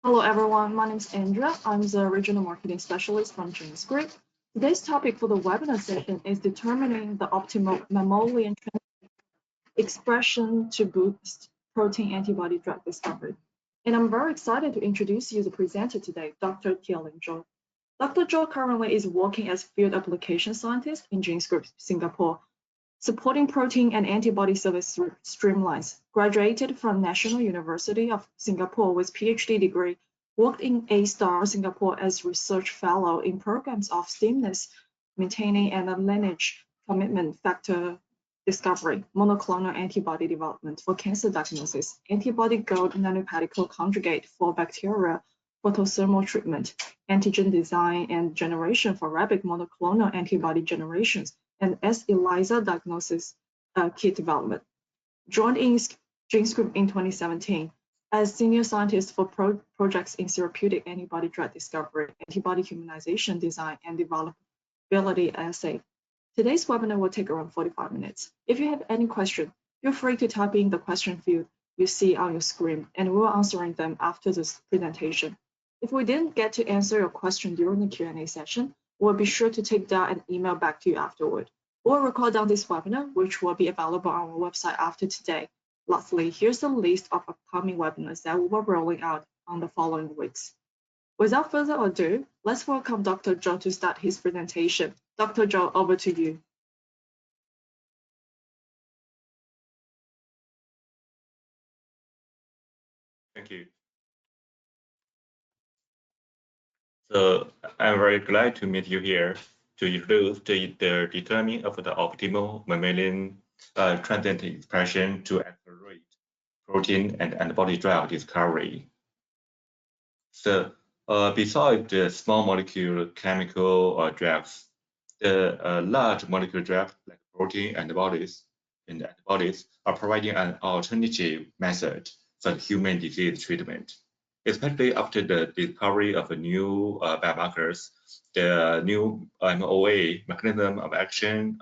Hello everyone, my name is Andrea. I'm the Regional Marketing Specialist from GenScript. Today's topic for the webinar session is determining the optimal mammalian transient expression to boost protein antibody drug discovery. And I'm very excited to introduce you the presenter today, Dr. Tianling Zhou. Dr. Zhou currently is working as field application scientist in GenScript, Singapore, supporting protein and antibody service streamlines. Graduated from National University of Singapore with PhD degree, worked in A-Star Singapore as research fellow in programs of stimulus, maintaining and lineage commitment factor discovery, monoclonal antibody development for cancer diagnosis, antibody gold nanoparticle conjugate for bacteria, photothermal treatment, antigen design and generation for rapid monoclonal antibody generations, and as ELISA diagnosis kit development. Joined in GenScript in 2017 as senior scientist for projects in therapeutic antibody drug discovery, antibody humanization design, and developability assay. Today's webinar will take around 45 minutes. If you have any question, feel free to type in the question field you see on your screen, and we'll answer them after this presentation. If we didn't get to answer your question during the Q&A session, we'll be sure to take down an email back to you afterward. We'll record down this webinar, which will be available on our website after today. Lastly, here's a list of upcoming webinars that we will be rolling out on the following weeks. Without further ado, let's welcome Dr. Zhou to start his presentation. Dr. Zhou, over to you. Thank you. So I'm very glad to meet you here to introduce the determining of the optimal mammalian transient expression to accelerate protein and antibody drug discovery. So besides the small molecule chemical drugs, the large molecule drugs like protein antibodies and antibodies are providing an alternative method for human disease treatment. Especially after the discovery of new biomarkers, the new MOA, mechanism of action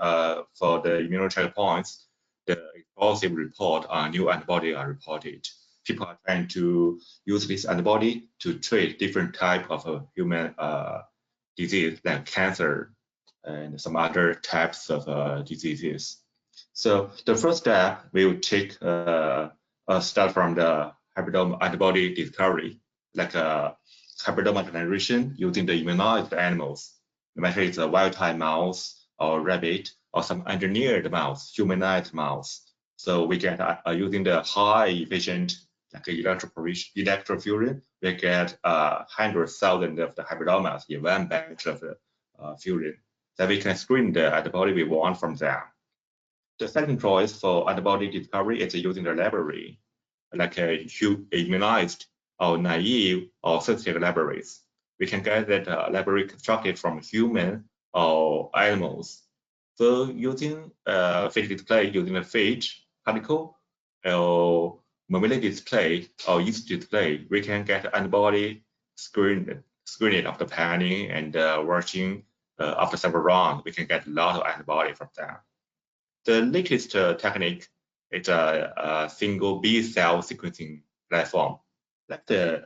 for the immune checkpoints, the explosive report on new antibody are reported. People are trying to use this antibody to treat different type of human disease like cancer and some other types of diseases. So the first step, we will take start from the hybridoma antibody discovery, like hybridoma generation using the immunized animals, no matter it's a wild-type mouse or rabbit or some engineered mouse, humanized mouse. So we get using the high efficient like electrofusion, we get 100,000 of the hybridomas in one batch of fusion. Then we can screen the antibody we want from them. The second choice for antibody discovery is using the library, like immunized or naive or synthetic libraries. We can get that library constructed from human or animals. So using phage display, using a phage particle or mammalian display or yeast display, we can get antibody screening after panning and watching after several rounds. We can get a lot of antibody from that. The latest technique is a single B cell sequencing platform. Like the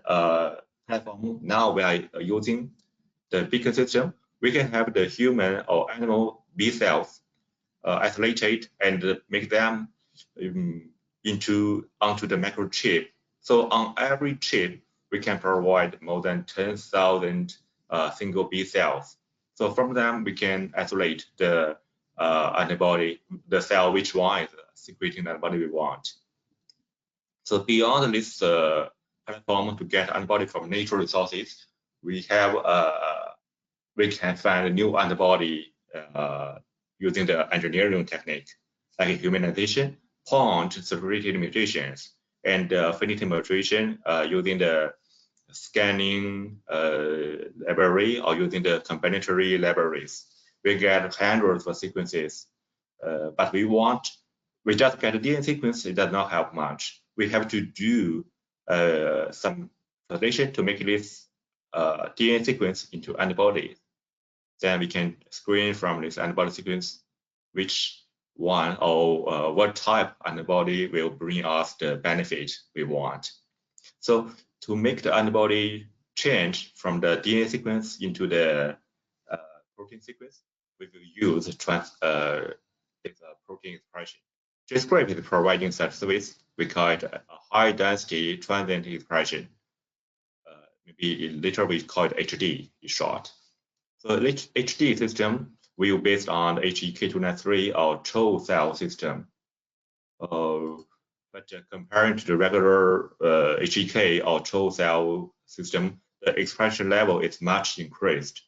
platform now we are using the beacon system, we can have the human or animal B cells isolated and make them onto the microchip. So on every chip, we can provide more than 10,000 single B cells. So from them, we can isolate the antibody, the cell which one is secreting the antibody we want. So beyond this platform to get antibody from natural resources, we have we can find a new antibody using the engineering technique like humanization, point separated mutations, and affinity mutation using the scanning library or using the combinatory libraries. We get hundreds of sequences, but we just get a DNA sequence, it does not help much. We have to do some translation to make this DNA sequence into antibodies. Then we can screen from this antibody sequence which one or what type antibody will bring us the benefit we want. So to make the antibody change from the DNA sequence into the protein sequence, we will use protein expression. GenScript is providing such service. We call it a high density transient expression. Maybe later we call it HD in short. So HD system will be based on HEK293 or CHO cell system. But comparing to the regular HEK or CHO cell system, the expression level is much increased.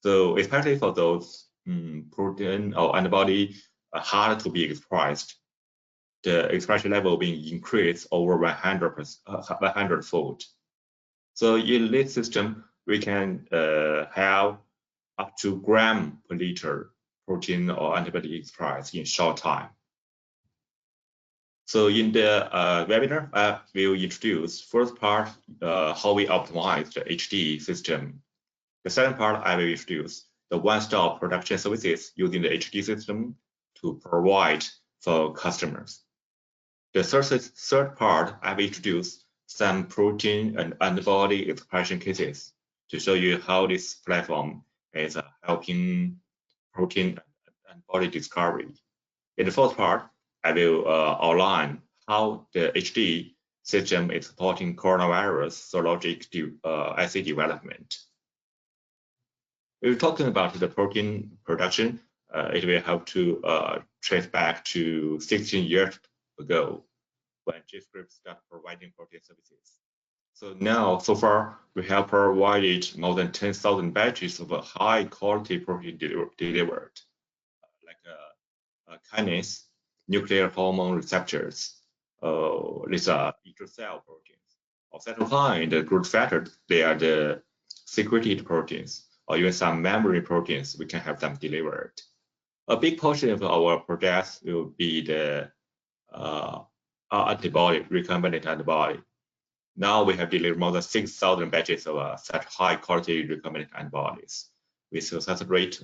So especially for those protein or antibody hard to be expressed, the expression level being increased over 100-fold. So in this system, we can have up to gram per liter protein or antibody expressed in short time. So in the webinar, I will introduce first part, how we optimize the HD system. The second part, I will introduce the one-stop production services using the HD system to provide for customers. The third part, I will introduce some protein and antibody expression cases to show you how this platform is helping protein and antibody discovery. In the fourth part, I will outline how the HD system is supporting coronavirus serologic assay development. We're talking about the protein production. It will help to trace back to 16 years ago when GenScript started providing protein services. So now, so far, we have provided more than 10,000 batches of high quality protein delivered, like kinase, nuclear hormone receptors, these are intracell proteins, or cytokine, the growth factor, they are the secreted proteins, or even some memory proteins, we can have them delivered. A big portion of our projects will be the antibody, recombinant antibody. Now we have delivered more than 6,000 batches of such high quality recombinant antibodies with success rate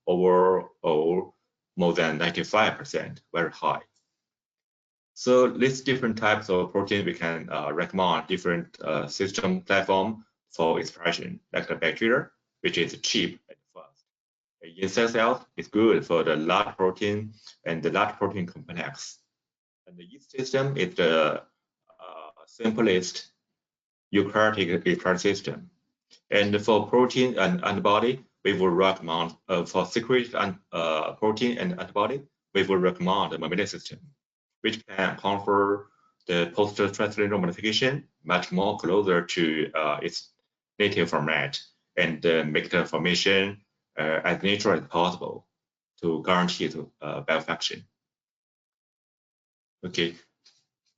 overall more than 95%, very high. So these different types of protein, we can recommend different system platform for expression, like the bacteria, which is cheap at first. In cell cells, it's good for the large protein and the large protein complex. And the yeast system is the simplest eukaryotic expression system. And for protein and antibody, we will recommend for secreted protein and antibody, we will recommend the mammalian system, which can confer the post-translational modification much more closer to its native format and make the information as natural as possible to guarantee the biofunction. Okay,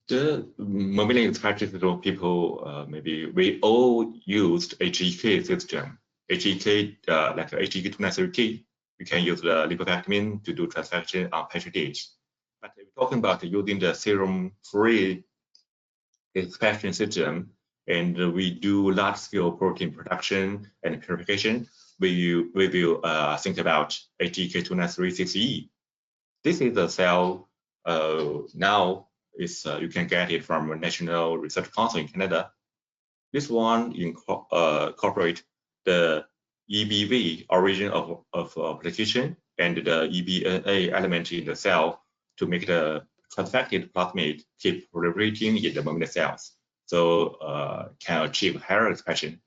the mammalian expression system people, maybe we all used HEK system. HEK, like HEK293, we can use the lipofectamine to do transfection on petri dish. But we're talking about using the serum-free expression system, and we do large-scale protein production and purification. We will think about HEK293-6E. This is a cell now you can get it from National Research Council in Canada. This one incorporates the EBV origin of application and the eBNA element in the cell to make the transfected plasmid keep proliferating in the mammalian cells, so can achieve higher expression.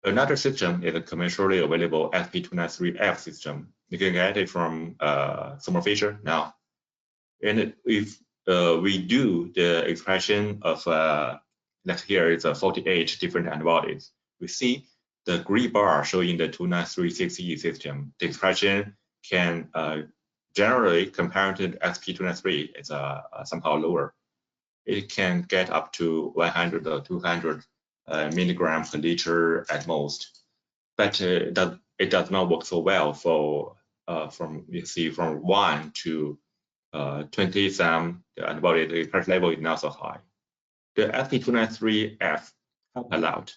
Another system is a commercially available SP293F system. You can get it from Thermo Fisher now. And if we do the expression of, like here is 48 different antibodies, we see the green bar showing the 293-6E system. The expression can generally, compared to SP293, it's somehow lower. It can get up to 100 or 200 milligrams per liter at most, but it does not work so well for from 1 to 20 some. The antibody the expression level is not so high. The SP293F help a lot.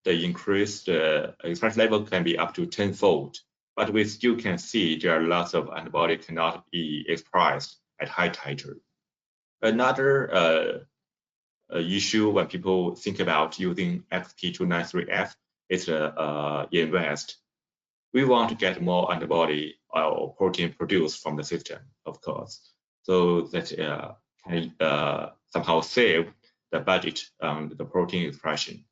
The increased expression level can be up to 10-fold, but we still can see there are lots of antibody cannot be expressed at high titer. Another issue when people think about using XP293F is the invest. We want to get more antibody or protein produced from the system, of course, so that can somehow save the budget on the protein expression.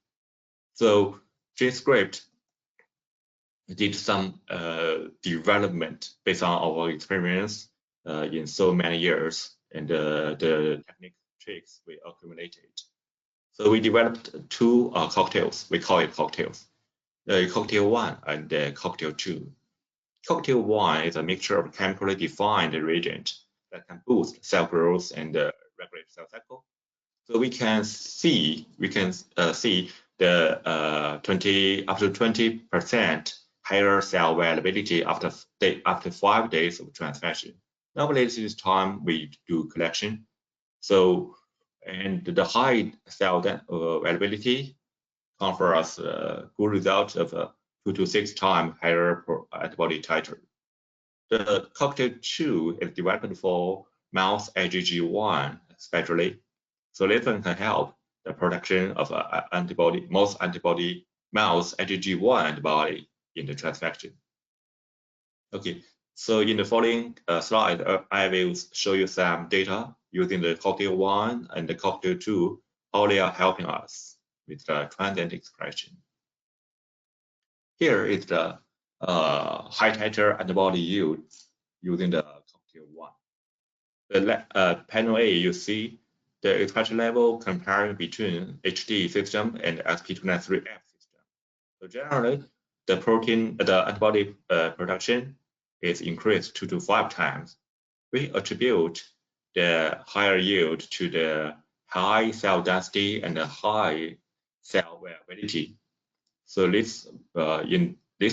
So GenScript did some development based on our experience in so many years and the technique tricks we accumulated. So we developed two cocktails. We call it cocktails. Cocktail 1 and cocktail 2. Cocktail 1 is a mixture of chemically defined reagent that can boost cell growth and regulate cell cycle. So we can see the up to 20% higher cell availability after 5 days of transfection. Normally, this time we do collection. So, and the high cell availability confer us a good result of 2 to 6 times higher antibody titer. The cocktail 2 is developed for mouse IgG1 especially. So this one can help the production of mouse IgG1 antibody in the transfection. Okay, so in the following slide, I will show you some data using the cocktail 1 and the cocktail 2, how they are helping us with the transient expression. Here is the high titer antibody yield using the cocktail 1. The panel A, you see the expression level comparing between HD system and SP293F system. So generally, the antibody production is increased 2 to 5 times. We attribute the higher yield to the high cell density and the high cell availability. So this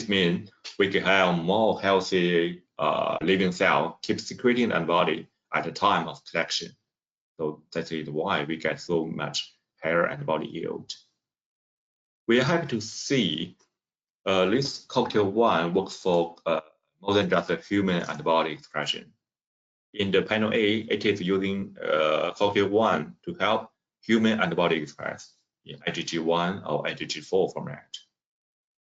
means we can have more healthy living cell keep secreting antibody at the time of collection. So that is why we get so much higher antibody yield. We are happy to see this cocktail 1 works for more than just a human antibody expression. In the panel A, it is using cocktail 1 to help human antibody express in IgG1 or IgG4 format.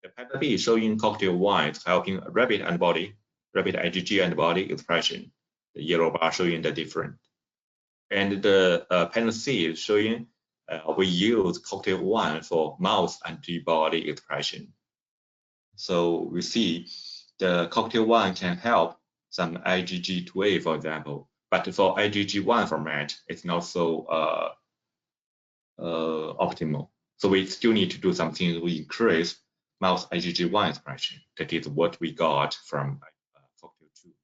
The panel B showing cocktail 1 is helping rapid IgG antibody expression. The yellow bar showing the difference. And the panel C is showing we use cocktail 1 for mouse antibody expression. So we see the cocktail 1 can help some IgG2A, for example, but for IgG1 format, it's not so optimal. So we still need to do something to increase mouse IgG1 expression. That is what we got from cocktail 2.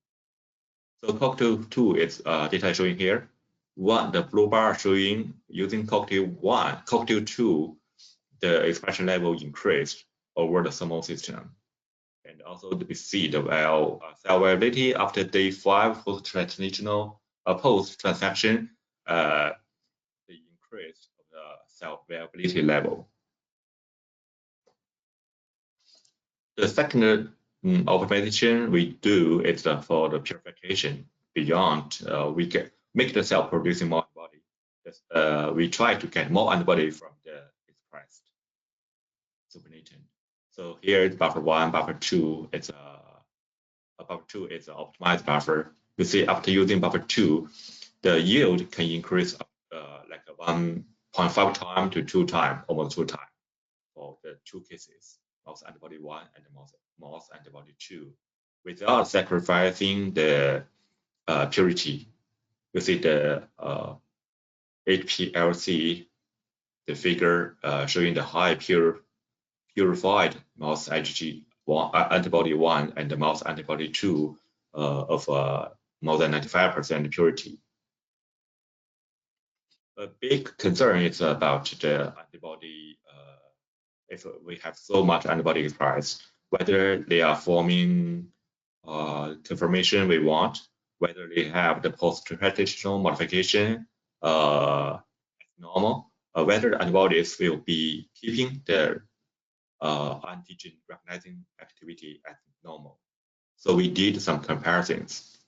So cocktail 2 is data showing here. The blue bar showing using cocktail 2, the expression level increased over the thermal system. And also we see the cell availability after day 5 post-transfection, the increase of the cell availability level. The second optimization we do is for the purification. Beyond we can make the cell producing more antibody. We try to get more antibody from the expressed supernatant. So here is buffer 1, buffer 2. Buffer 2 is an optimized buffer. You see after using buffer 2, the yield can increase like 1.5 times to 2 times, almost 2 times for the 2 cases, mouse antibody 1 and mouse antibody 2, without sacrificing the purity. You see the HPLC, the figure showing the high purified mouse antibody 1 and the mouse antibody 2 of more than 95% purity. A big concern is about the antibody. If we have so much antibody expressed, whether they are forming conformation we want, whether they have the post-translational modification normal, whether the antibodies will be keeping their antigen recognizing activity as normal. So we did some comparisons.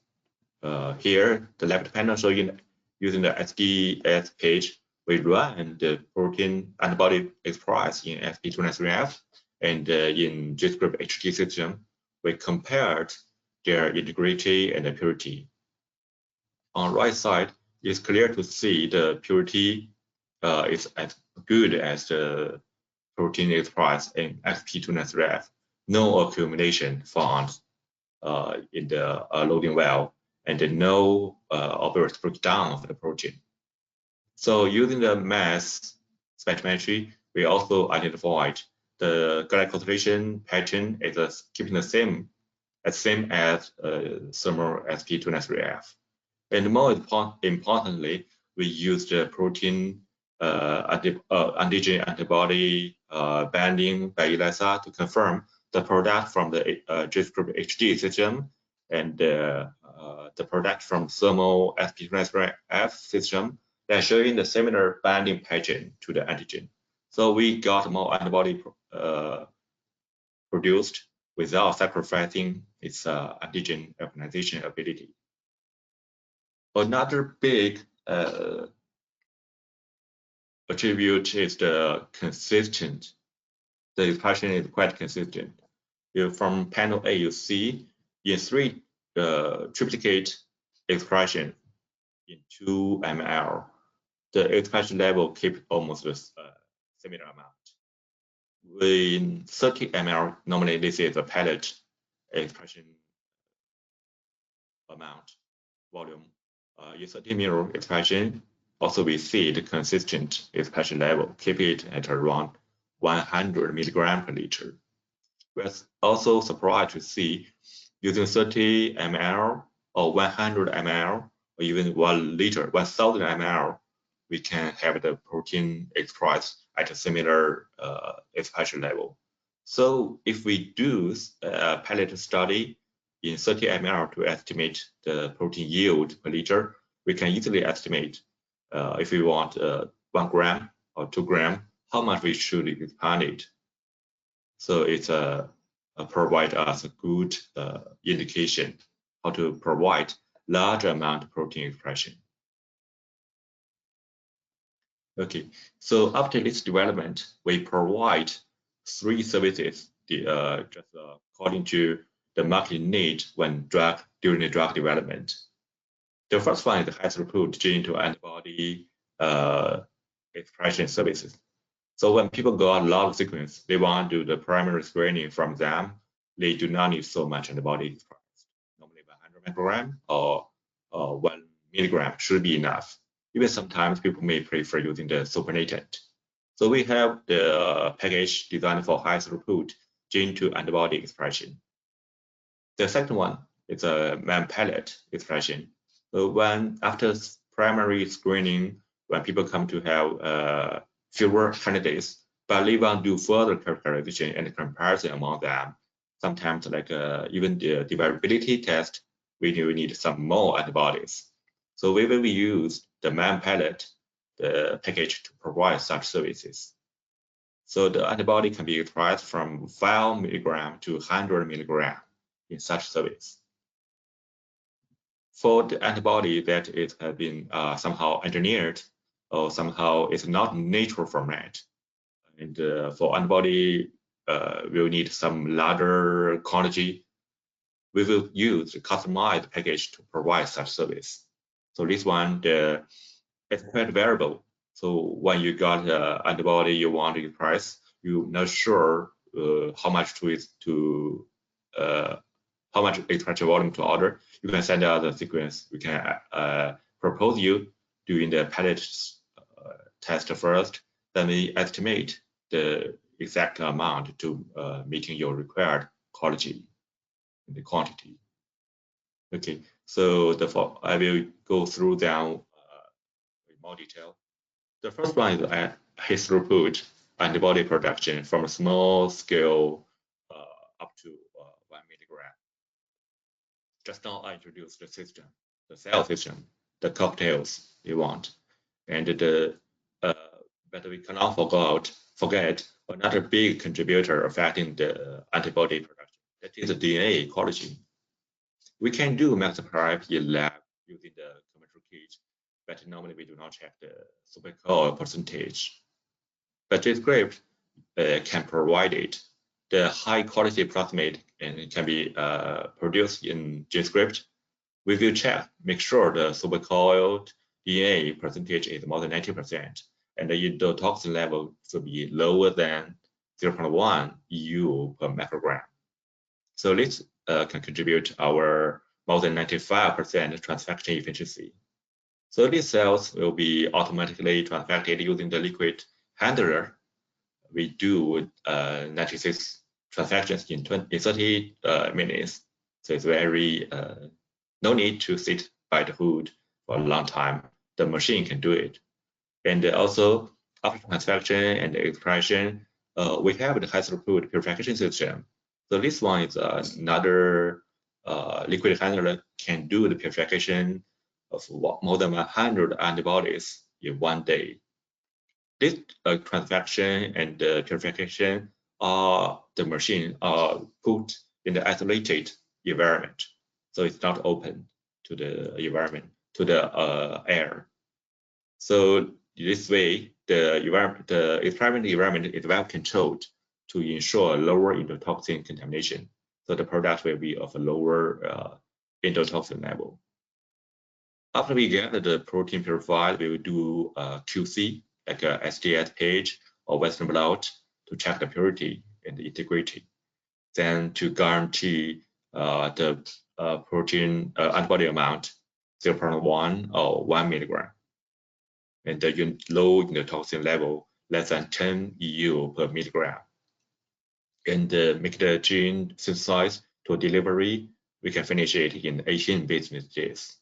Here, the left panel showing using the SDS page, we run the protein antibody express in SP293F and in GenScript HT system, we compared their integrity and the purity. On the right side, it's clear to see the purity is as good as the protein express in SP293F. No accumulation found in the loading well, and no obvious breakdown of the protein. So using the mass spectrometry, we also identified the glycosylation pattern is keeping the same as thermal SP293F. And more importantly, we used the protein antigen antibody binding by ELISA to confirm the product from the GenScript HD system and the product from thermal SP293F system. They're showing the similar binding pattern to the antigen. So we got more antibody produced without sacrificing its antigen organization ability. Another big attribute is the consistent. The expression is quite consistent. From panel A, you see in 3 triplicate expression in 2 ml, the expression level keeps almost the similar amount. In 30 ml, normally this is a pellet expression amount volume. In 30 ml expression, also we see the consistent expression level, keep it at around 100 milligram per liter. We're also surprised to see using 30 ml or 100 ml or even 1 liter, 1000 ml, we can have the protein expressed at a similar expression level. So if we do a pellet study in 30 ml to estimate the protein yield per liter, we can easily estimate if we want 1 gram or 2 gram, how much we should expand it. So it's provide us a good indication how to provide large amount of protein expression. Okay, so after this development, we provide 3 services just according to the market need during the drug development. The first one is the high throughput gene-to antibody expression services. So when people got a lot of sequence, they want to do the primary screening from them. They do not need so much antibody expressed. Normally 100 microgram or 1 milligram should be enough. Even sometimes people may prefer using the supernatant. So we have the package designed for high throughput gene-to antibody expression. The second one is a MamPilot expression. So when after primary screening, when people come to have fewer candidates, but they want to do further characterization and comparison among them, sometimes like even the developability test, we do need some more antibodies. So we will use the MamPilot the package to provide such services. So the antibody can be expressed from 5 milligram to 100 milligram in such service. For the antibody that it has been somehow engineered or somehow it's not natural format, and for antibody we'll need some larger quantity, we will use the customized package to provide such service. So this one, it's quite variable. So when you got antibody you want to express, you're not sure how much how much expression volume to order. You can send out the sequence. We can propose you doing the pellet test first. Then we estimate the exact amount to meeting your required quality and the quantity. Okay, so I will go through them in more detail. The first one is high throughput antibody production from a small scale up to 1 milligram. Just now I introduced the system, the cell system, the cocktails you want, and but we cannot forget another big contributor affecting the antibody production. That is the DNA quality. We can do mass prep in lab using the commercial kit, but normally we do not check the supercoil percentage. But GenScript can provide it. The high quality plasmid and can be produced in GenScript. We will check, make sure the supercoiled DNA percentage is more than 90%, and the endotoxin level should be lower than 0.1 EU per microgram. So this can contribute our more than 95% transfection efficiency. So these cells will be automatically transfected using the liquid handler. We do 96 transfections in 30 minutes. So it's very, no need to sit by the hood for a long time. The machine can do it. And also, after transfection and expression, we have the high throughput purification system. So this one is another liquid handler that can do the purification of more than 100 antibodies in one day. This transfection and purification the machine are put in the isolated environment. So it's not open to the environment, to the air. So this way, the experimental environment is well controlled to ensure lower endotoxin contamination. So the product will be of a lower endotoxin level. After we get the protein purified, we will do QC, like a SDS page or Western blot, to check the purity and the integrity. Then to guarantee the protein antibody amount, 0.1 or 1 milligram. And the low endotoxin level, less than 10 EU per milligram. And make the gene synthesized to delivery, we can finish it in 18 business days.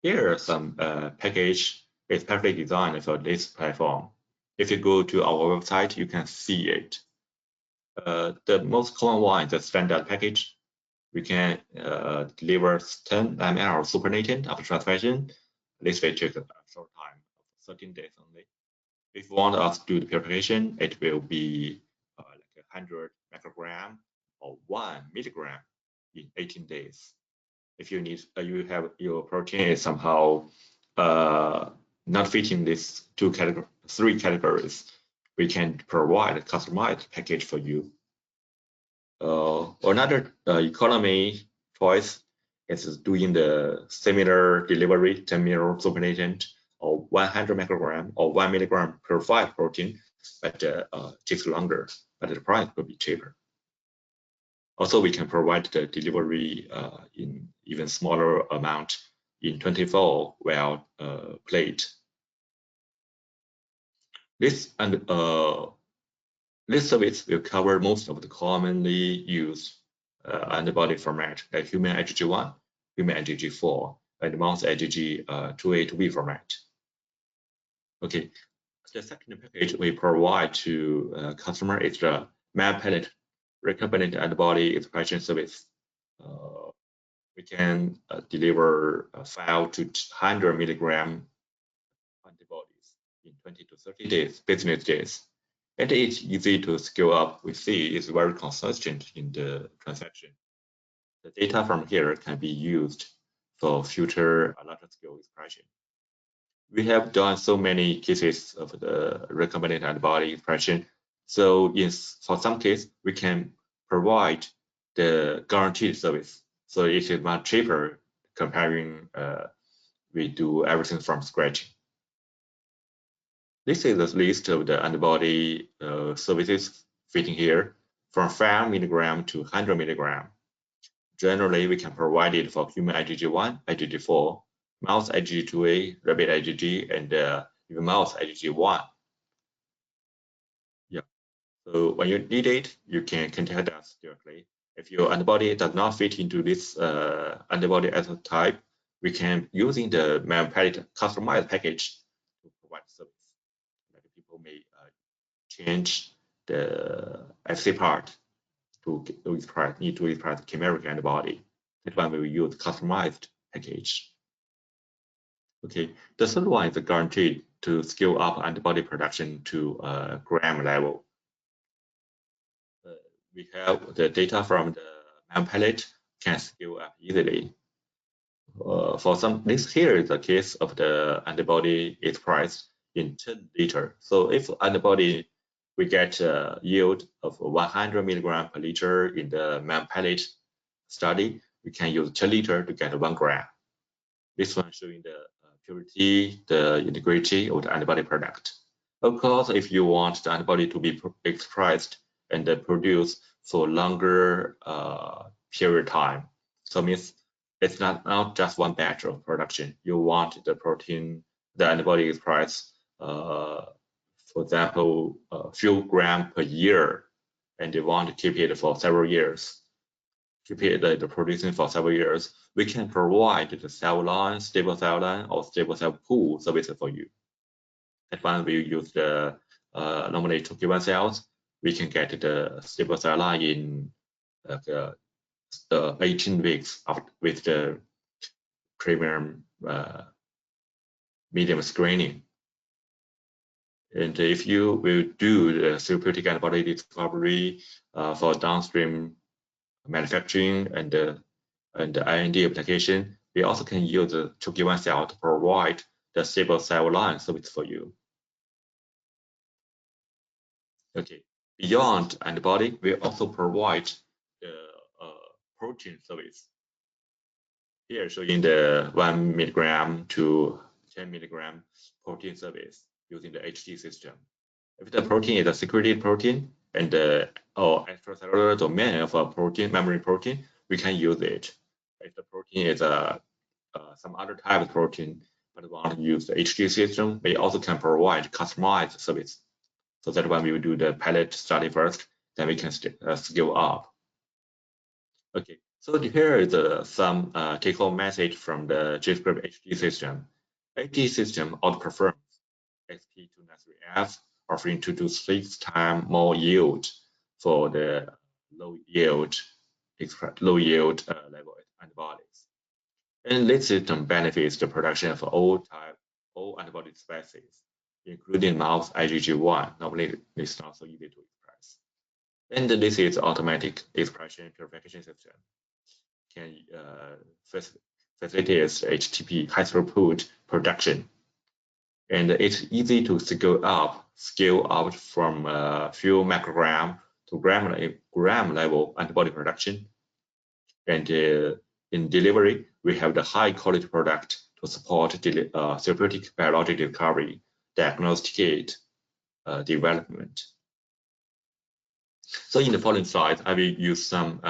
Here are some package especially designed for this platform. If you go to our website, you can see it. The most common one is the standard package. We can deliver 10 ml supernatant after transfection. This will take a short time, 13 days only. If you want us to do the purification, it will be like 100 microgram or 1 milligram in 18 days. If you need, you have your protein is somehow not fitting these three categories, we can provide a customized package for you. Another economy choice is doing the similar delivery, 10 ml supernatant or 100 microgram or 1 milligram purified protein, but takes longer, but the price will be cheaper. Also, we can provide the delivery in even smaller amount in 24 well plate. This service will cover most of the commonly used antibody format, like human IgG1, human IgG4, and mouse IgG2A to B format. Okay, the second package we provide to customer is the MamPilot Recombinant Antibody Expression Service. We can deliver 5 to 100 milligram antibodies in 20 to 30 days, business days. And it's easy to scale up. We see it's very consistent in the transaction. The data from here can be used for future larger scale expression. We have done so many cases of the recombinant antibody expression. So for some cases, we can provide the guaranteed service. So it is much cheaper comparing we do everything from scratch. This is a list of the antibody services fitting here from 5 milligram to 100 milligram. Generally, we can provide it for human IgG1, IgG4, mouse IgG2A, rabbit IgG, and even mouse IgG1. Yeah. So when you need it, you can contact us directly. If your antibody does not fit into this antibody type, we can using the MamPilot customized package to provide service. Like people may change the FC part to need to express chimeric antibody. That one we will use customized package. Okay, the third one is guaranteed to scale up antibody production to gram level. We have the data from the MamPilot can scale up easily. This here is the case of the antibody is priced in 10 liter. So if antibody we get a yield of 100 milligram per liter in the MamPilot study, we can use 10 liter to get 1 gram. This one showing the purity, the integrity of the antibody product. Of course, if you want the antibody to be expressed and produced for longer period of time, so means it's not just one batch of production. You want the protein, the antibody expressed, for example, a few grams per year, and you want to keep it for several years. Keep it producing for several years. We can provide the cell line, stable cell line, or stable cell pool service for you. At one, we use the normally 2K1 cells. We can get the stable cell line in 18 weeks with the premium medium screening. And if you will do the therapeutic antibody discovery for downstream manufacturing and the IND application, we also can use the 2K1 cell to provide the stable cell line service for you. Okay, beyond antibody, we also provide the protein service. Here showing the 1 milligram to 10 milligram protein service using the HT system. If the protein is a secreted protein and or extracellular domain of a protein, memory protein, we can use it. If the protein is some other type of protein, but we want to use the HT system, we also can provide customized service. So that when we will do the pilot study first, then we can scale up. Okay, so here is some take-home message from the GenScript HT system. HT system outperforms SP293F, offering 2 to 6 times more yield for the low yield level antibodies. And this system benefits the production of all antibody species, including mouse IgG1. Normally, it's not so easy to express. And this is automatic expression purification system. Can facilitate HTP high throughput production. And it's easy to scale out from a few microgram to gram level antibody production. And in delivery, we have the high quality product to support therapeutic biologic discovery, diagnosticate development. So in the following slide, I will use some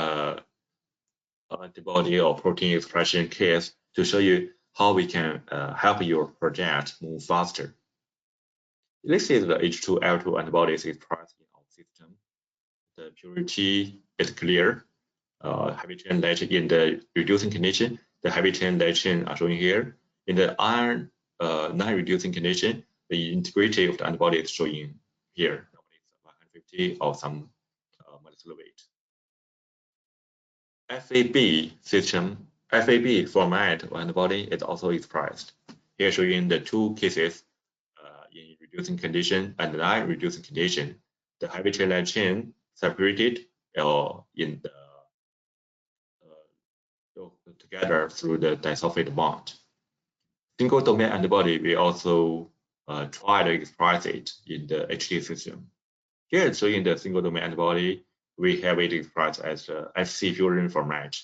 antibody or protein expression case to show you how we can help your project move faster. This is the H2L2 antibodies expressed in our system. The purity is clear. Heavy chain light chain in the reducing condition. The heavy chain light chain are shown here. In the iron non-reducing condition, the integrity of the antibody is showing here. Normally it's 150 or some molecular weight. FAB format of antibody is also expressed. Here showing the two cases in reducing condition and non-reducing condition. The heavy chain light chain separated or in the together through the disulfide bond. Single domain antibody, we also try to express it in the HT system. Here it's showing the single domain antibody, we have it expressed as FC fusion format.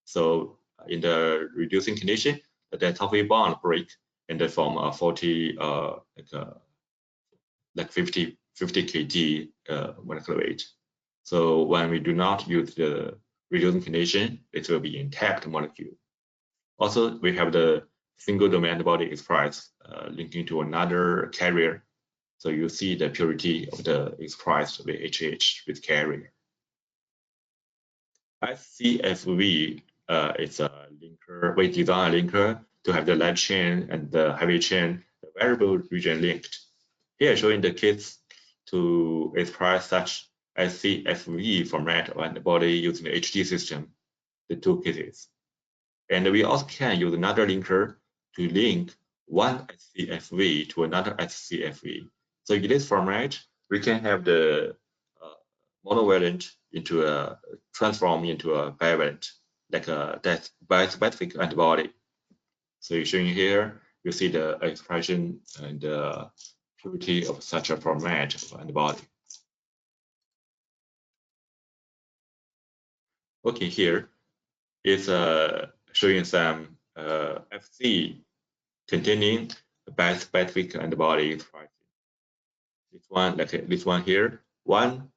So in the reducing condition, the disulfide bond break and they form a 50 kg molecular weight. So when we do not use the reducing condition, it will be intact molecule. Also, we have the single domain antibody expressed linking to another carrier. So you see the purity of the expressed with HH with carrier. SCFV is a linker. We design a linker to have the light chain and the heavy chain, the variable region linked. Here showing the kits to express such SCFV format of antibody using the HT system, the two cases. And we also can use another linker to link one SCFV to another SCFV. So in this format, we can have the monovalent into transform into a bivalent. like that bispecific antibody. So you're showing here, you see the expression and purity of such a format of antibody. Okay, here is showing some FC containing bispecific antibody. This one here, one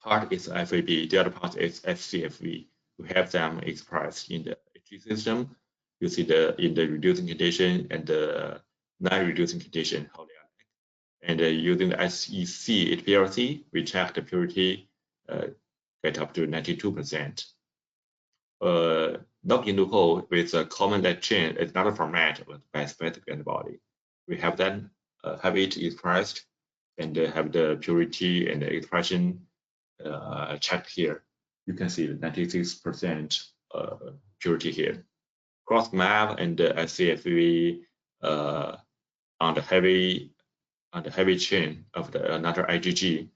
part is FAB, the other part is FCFV. We have them expressed in the HT system. You see in the reducing condition and the non-reducing condition how they are like. And using the SEC HPLC, we check the purity, get up to 92%. Knock into hole with a common light chain is another format of bispecific antibody. We have then have it expressed and have the purity and the expression checked here. You can see the 96% purity here. Cross map and the SCFV on the heavy chain of another IgG.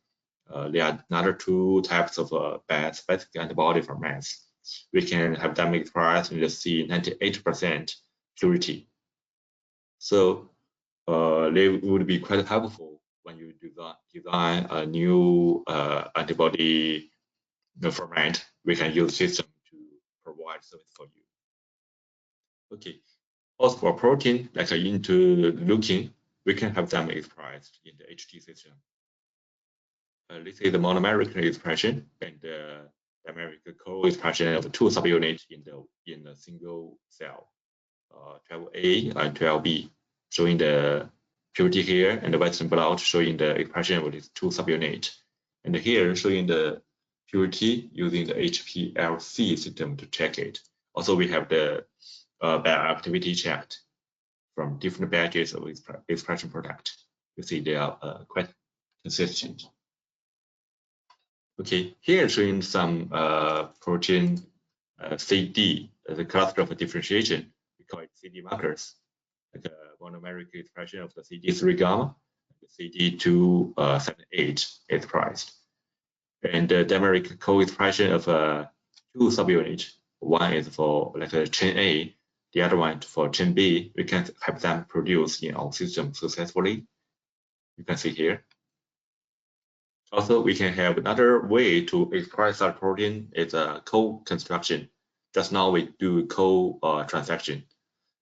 There are another two types of bispecific antibody formats. We can have them expressed and see 98% purity. So they would be quite helpful when you design a new antibody format. We can use system to provide service for you. Okay. Also for protein, like interleukin, we can have them expressed in the HT system. This is the monomeric expression and the dimeric co-expression of two subunits in a single cell, 12A and 12B, showing the purity here, and the Western blot showing the expression of these two subunits. And here showing the purity using the HPLC system to check it. Also, we have the bioactivity checked from different batches of expression product. You see they are quite consistent. Okay, here showing some protein CD, the cluster of differentiation. We call it CD markers, like a monomeric expression of the CD3 gamma, the CD278 is priced. And the dimeric co-expression of two subunits. One is for like a chain A, the other one for chain B. We can have them produced in our system successfully. You can see here. Also, we can have another way to express that protein is a co-construction. Just now we do co-transaction.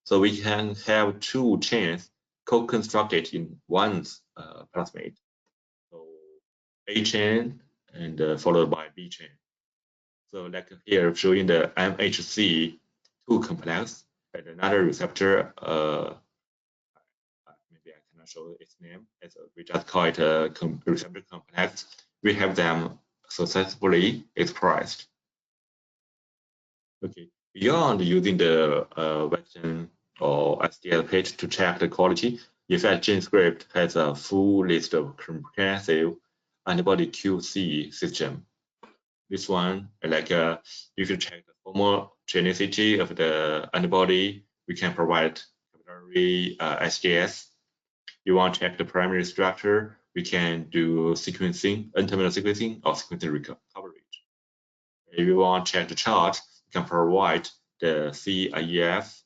So we can have two chains co-constructed in one plasmid. So A chain and followed by B chain. So like here showing the MHC2 complex and another receptor, maybe I cannot show its name, we just call it a receptor complex. We have them successfully expressed. Okay, beyond using the Western or SDL page to check the quality, in fact, GenScript has a full list of comprehensive antibody QC system. This one, like if you check the homogeneity of the antibody, we can provide capillary SGS. You want to check the primary structure, we can do sequencing, N-terminal sequencing or sequencing coverage. If you want to check the chart, you can provide the CIEF.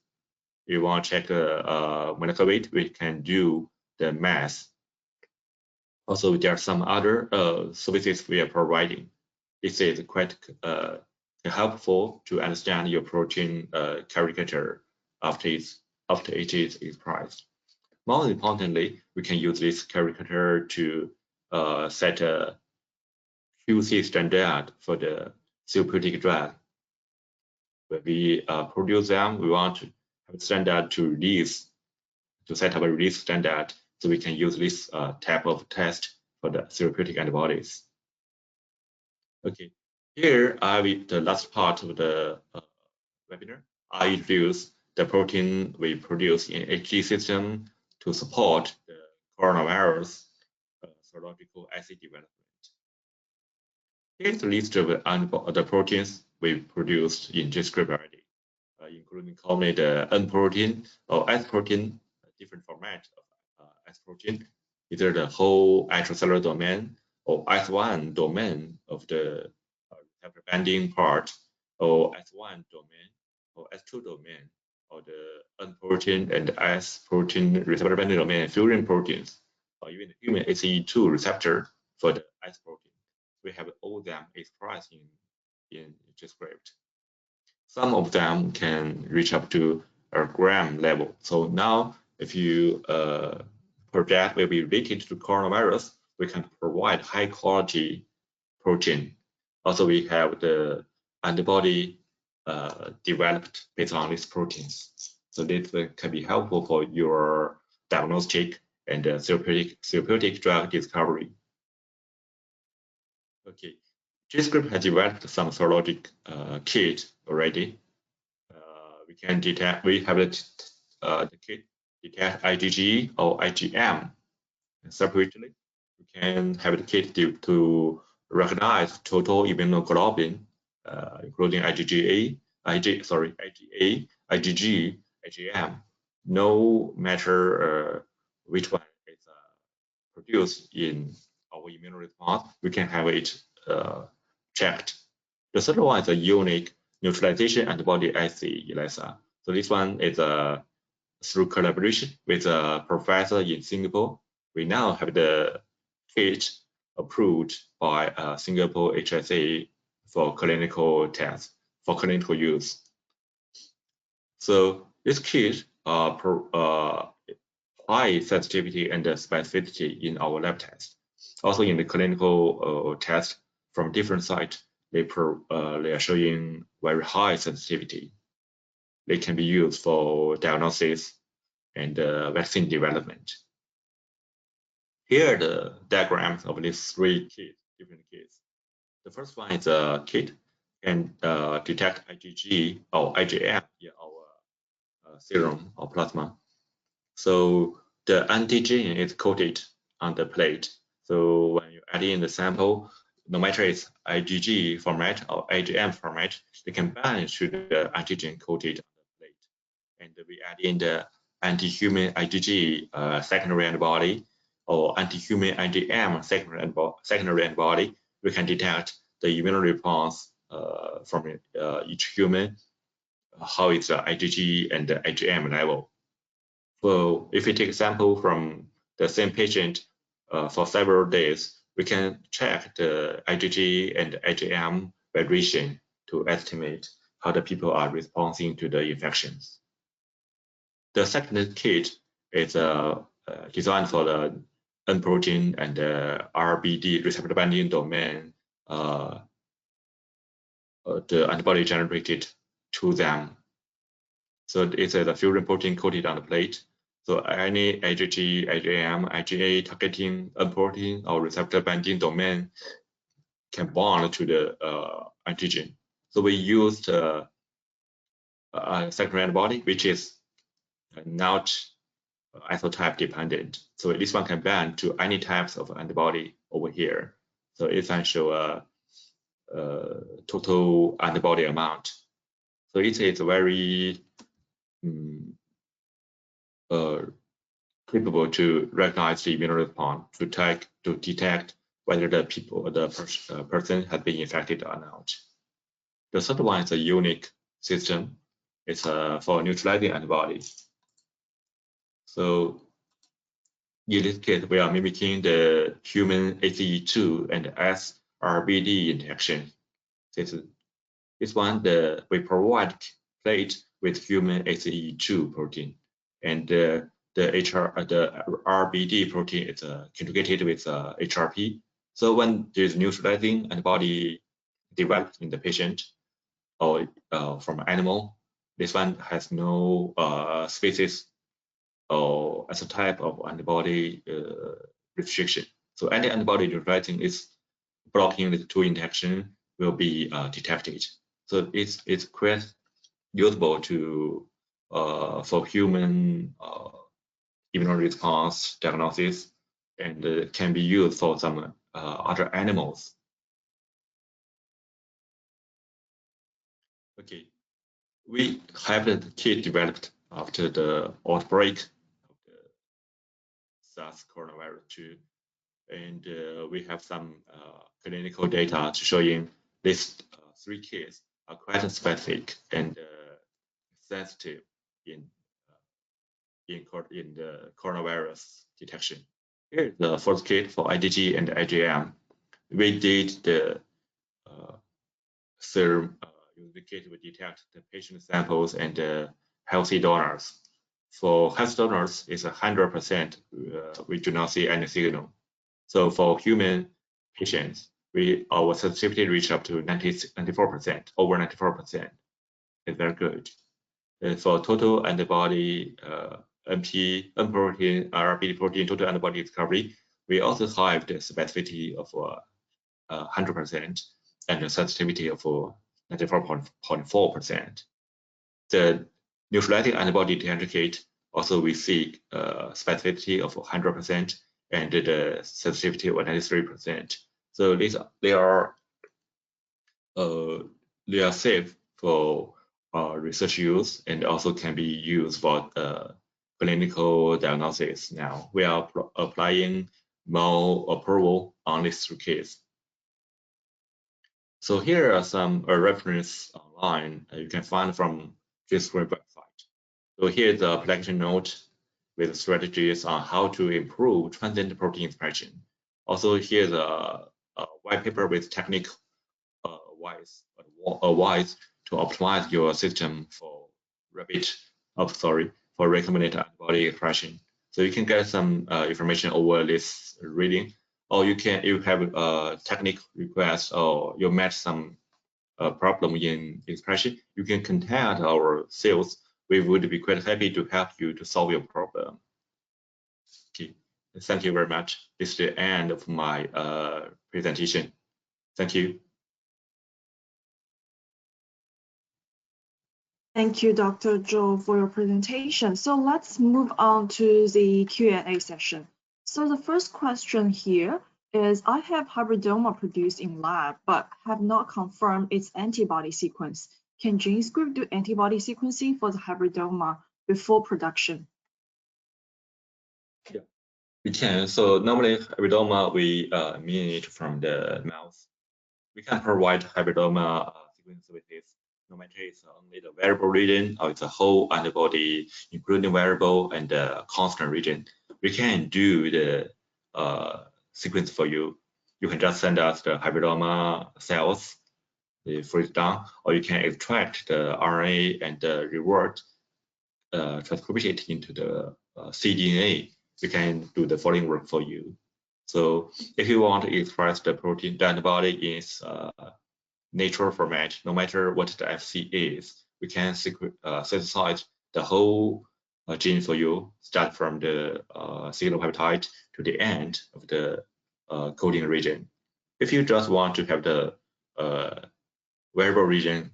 If you want to check the molecular weight, we can do the mass. Also, there are some other services we are providing. This is quite helpful to understand your protein caricature after it is expressed. More importantly, we can use this caricature to set a QC standard for the therapeutic drug. When we produce them, we want to have a standard to set up a release standard, so we can use this type of test for the therapeutic antibodies. Okay, here the last part of the webinar, I introduce the protein we produce in HT system to support the coronavirus serological assay development. Here's the list of the proteins we produced in GenScript already, including commonly the N protein or S protein, a different format of S protein, either the whole extracellular domain or S1 domain of the receptor binding part, or S1 domain, or S2 domain, or the N protein and S protein receptor binding domain fusion proteins, or even the human ACE2 receptor for the S protein. We have all of them expressed in GenScript. Some of them can reach up to a gram level. So now, if you project will be related to coronavirus, we can provide high quality protein. Also, we have the antibody developed based on these proteins. So this can be helpful for your diagnostic and therapeutic drug discovery. Okay, GenScript has developed some serologic kit already. We can detect. We have the kit detect IgG or IgM separately. We can have the kit to recognize total immunoglobulin, including IgA, IgG, IgM. No matter which one is produced in our immune response, we can have it checked. The third one is a unique neutralization antibody assay, ELISA. So this one is through collaboration with a professor in Singapore. We now have the kit approved by Singapore HSA for clinical tests, for clinical use. So this kit high sensitivity and specificity in our lab test. Also in the clinical test from different sites, they are showing very high sensitivity. They can be used for diagnosis and vaccine development. Here are the diagrams of these three different kits. The first one is a kit and detect IgG or IgM in our serum or plasma. So the antigen is coated on the plate. So when you add in the sample, no matter it's IgG format or IgM format, they can bind to the antigen coated on the plate. And we add in the anti-human IgG secondary antibody or anti-human IgM secondary antibody. We can detect the immune response from each human, how it's the IgG and the IgM level. So if we take a sample from the same patient for several days, we can check the IgG and IgM variation to estimate how the people are responding to the infections. The second kit is designed for the N protein and the RBD receptor binding domain, the antibody generated to them. So it's a fusion protein coated on the plate. So any IgG, IgM, IgA targeting N protein or receptor binding domain can bond to the antigen. So we used a secondary antibody, which is not isotype dependent. So this one can bind to any types of antibody over here. So it's actually total antibody amount. So it is very capable to recognize the immune response to detect whether the person has been infected or not. The third one is a unique system. It's for neutralizing antibodies. So in this case, we are mimicking the human ACE2 and SRBD interaction. This one, we provide plate with human ACE2 protein, and the RBD protein is conjugated with HRP. So when there is neutralizing antibody developed in the patient or from animal, this one has no species or as a type of antibody restriction. So any antibody neutralizing is blocking the two interaction will be detected. So it's quite usable to for human immune response diagnosis, and can be used for some other animals. Okay, we have the kit developed after the outbreak of the SARS coronavirus 2, and we have some clinical data showing these three kits are quite specific and sensitive in the coronavirus detection. Here is the first kit for IgG and IgM. We did the serum using the kit to detect the patient samples and healthy donors. For healthy donors, it's 100%. We do not see any signal. So for human patients, our sensitivity reached up to 94%, over 94%. It's very good. And for total antibody, MP, protein, RBD protein, total antibody discovery, we also have the specificity of 100% and the sensitivity of 94.4%. The neutralizing antibody detection kit also we see specificity of 100% and the sensitivity of 93%. So they are safe for research use and also can be used for clinical diagnosis. Now we are applying more approval on these two kits. So here are some references online you can find from GenScript website. So here's a application note with strategies on how to improve transient protein expression. Also here's a white paper with technique wise to optimize your system for recombinant antibody expression. So you can get some information over this reading, or you have a technique request or you met some problem in expression, you can contact our sales. We would be quite happy to help you to solve your problem. Okay, thank you very much. This is the end of my presentation. Thank you. Thank you, Dr. Zhou, for your presentation. So let's move on to the Q&A session. So the first question here is, I have hybridoma produced in lab, but have not confirmed its antibody sequence. Can GenScript do antibody sequencing for the hybridoma before production? Yeah, we can. So normally hybridoma, we mean it from the mouse. We can provide hybridoma sequence with this, no matter it's only the variable region or it's a whole antibody, including variable and the constant region. We can do the sequence for you. You can just send us the hybridoma cells, freeze down, or you can extract the RNA and revert, transcript it into the cDNA. We can do the following work for you. So if you want to express the protein, the antibody in its natural format, no matter what the FC is, we can synthesize the whole gene for you, start from the signal peptide to the end of the coding region. If you just want to have the variable region,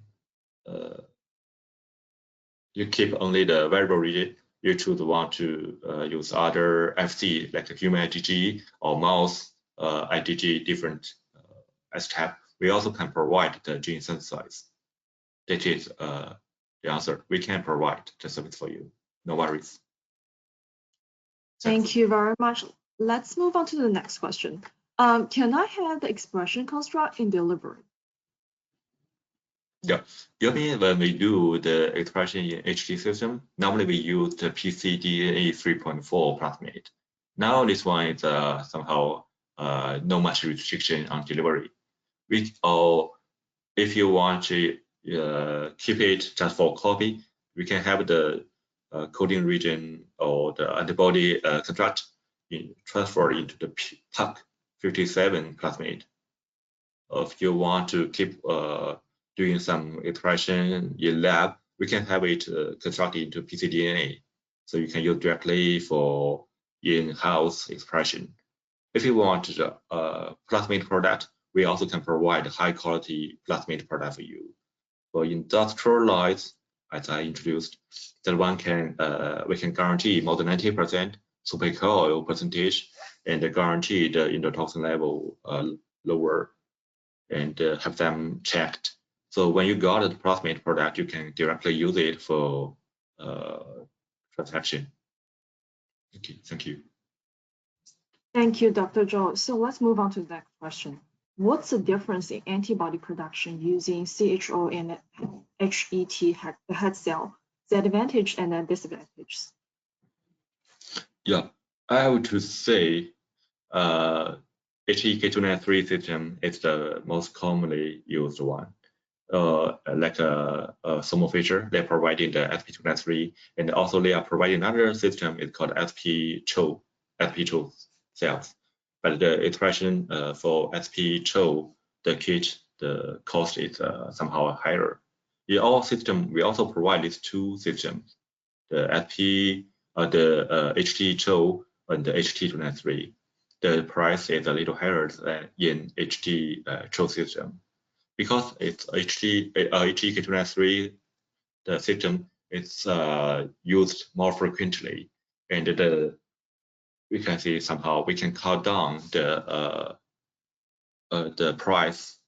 you keep only the variable region. You choose want to use other FC like human IgG or mouse IgG, different step. We also can provide the gene synthesis. That is the answer. We can provide the service for you. No worries. Thank you very much. Let's move on to the next question. Can I have the expression construct in delivery? Yeah, you mean when we do the expression in HT system, normally we use the pcDNA 3.4 plasmid. Now this one is somehow no much restriction on delivery. If you want to keep it just for copy, we can have the coding region or the antibody construct transferred into the PUC57 plasmid. If you want to keep doing some expression in lab, we can have it constructed into pcDNA. So you can use directly for in-house expression. If you want the plasmid product, we also can provide high quality plasmid product for you. For industrial lines, as I introduced, that one can we can guarantee more than 90% supercritical oil percentage and guarantee the endotoxin level lower and have them checked. So when you got the plasmid product, you can directly use it for transaction. Okay, thank you. Thank you, Dr. Zhou. So let's move on to the next question. what's the difference in antibody production using CHO and HET head cell, the advantage and the disadvantages? Yeah, I would to say HEK293 system is the most commonly used one. Like a thermal feature, they're providing the SP293, and also they are providing another system. It's called SP-CHO cells. But the expression for SP-CHO, the kit, the cost is somehow higher. In our system, we also provide these two systems, the HT-CHO and the HT293. The price is a little higher than in HT-CHO system. Because it's HEK293, the system is used more frequently, and we can see somehow we can cut down the price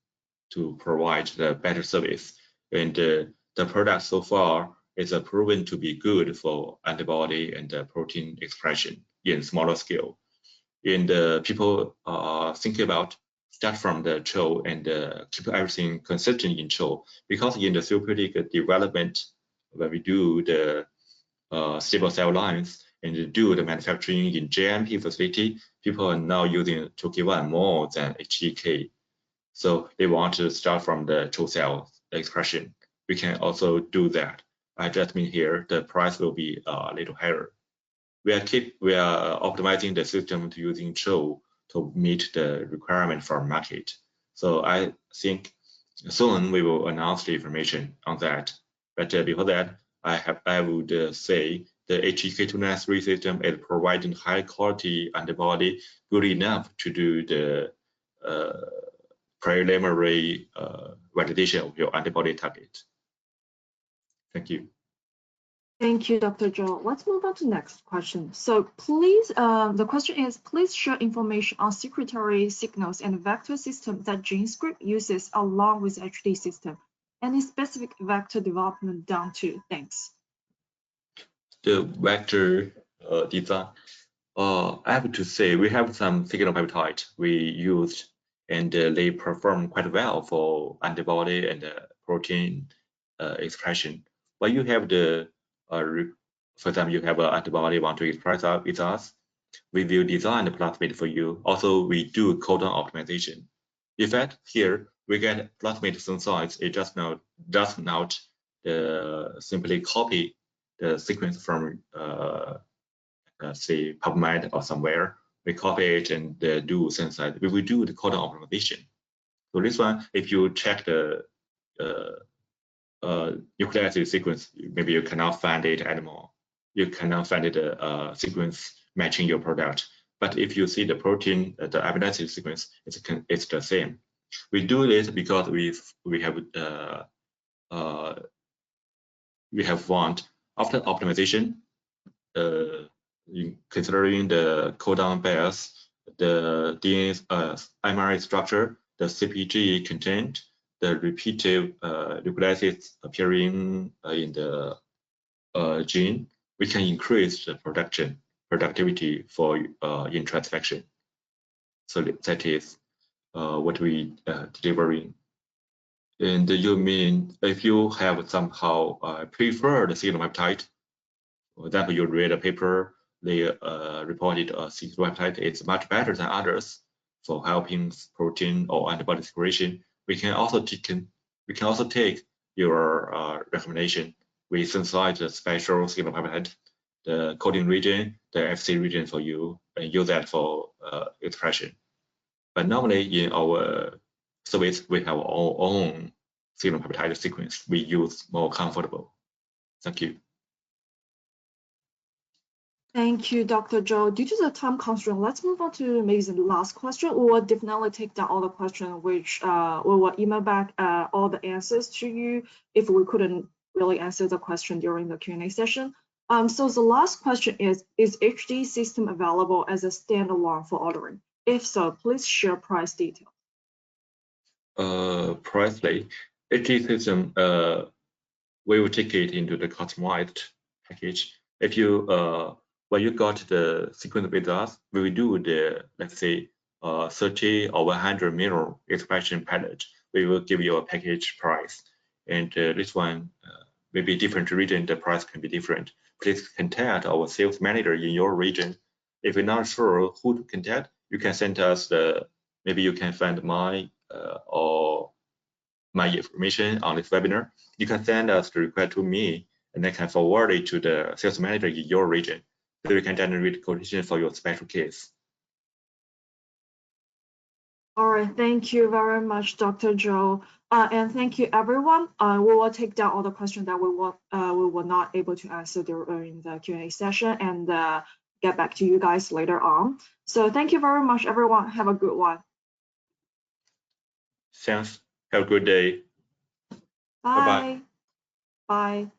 to provide the better service. And the product so far is proven to be good for antibody and protein expression in smaller scale. And people think about start from the CHO and keep everything consistent in CHO, because in the therapeutic development, when we do the stable cell lines and do the manufacturing in GMP facility, people are now using 2K1 more than HEK. So they want to start from the CHO cell expression. We can also do that. I just mean here the price will be a little higher. We are optimizing the system to using CHO to meet the requirement from market. So I think soon we will announce the information on that. But before that, I would say the HEK293 system is providing high quality antibody good enough to do the preliminary validation of your antibody target. Thank you. Thank you, Dr. Zhou. Let's move on to the next question. So please, the question is, please share information on secretory signals and vector system that GenScript uses along with HD system. Any specific vector development done too? Thanks. The vector design, I have to say we have some signal peptide we used, and they perform quite well for antibody and protein expression. When you have the for example, you have an antibody want to express with us, we will design the plasmid for you. Also, we do codon optimization. In fact, here we get plasmid synthesize. It does not simply copy the sequence from say PubMed or somewhere. We copy it and do synthesize. We will do the codon optimization. So this one, if you check the nucleic acid sequence, maybe you cannot find it anymore. You cannot find the sequence matching your product. But if you see the protein, the amino acid sequence, it's the same. We do this because we have found after optimization, considering the codon bias, the DNA mRNA structure, the CpG content, the repeated nucleic acids appearing in the gene, we can increase the productivity for in transfection. So that is what we delivering. And you mean if you have somehow preferred signal peptide, for example, you read a paper, they reported a signal peptide is much better than others for helping protein or antibody secretion. We can also take your recommendation. We synthesize the special signal peptide, the coding region, the FC region for you, and use that for expression. But normally in our service, we have our own signal peptide sequence we use more comfortable. Thank you. Thank you, Dr. Zhou. Due to the time constraint, let's move on to maybe the last question. We will definitely take down all the questions, which we will email back all the answers to you if we couldn't really answer the question during the Q&A session. So the last question is HD system available as a standalone for ordering? If so, please share price details. Pricely, HD system, we will take it into the customized package. If you when you got the sequence with us, we will do the, let's say, 30 or 100 million expression palette, we will give you a package price. And this one, maybe different region, the price can be different. Please contact our sales manager in your region. If you're not sure who to contact, you can send us maybe you can find my or my information on this webinar. You can send us the request to me, and I can forward it to the sales manager in your region, so we can generate quotation for your special case. All right, thank you very much, Dr. Zhou. And thank you, everyone. We will take down all the questions that we were not able to answer during the Q&A session and get back to you guys later on. So thank you very much, everyone. Have a good one. Thanks. Have a good day. Bye. Bye-bye. Bye.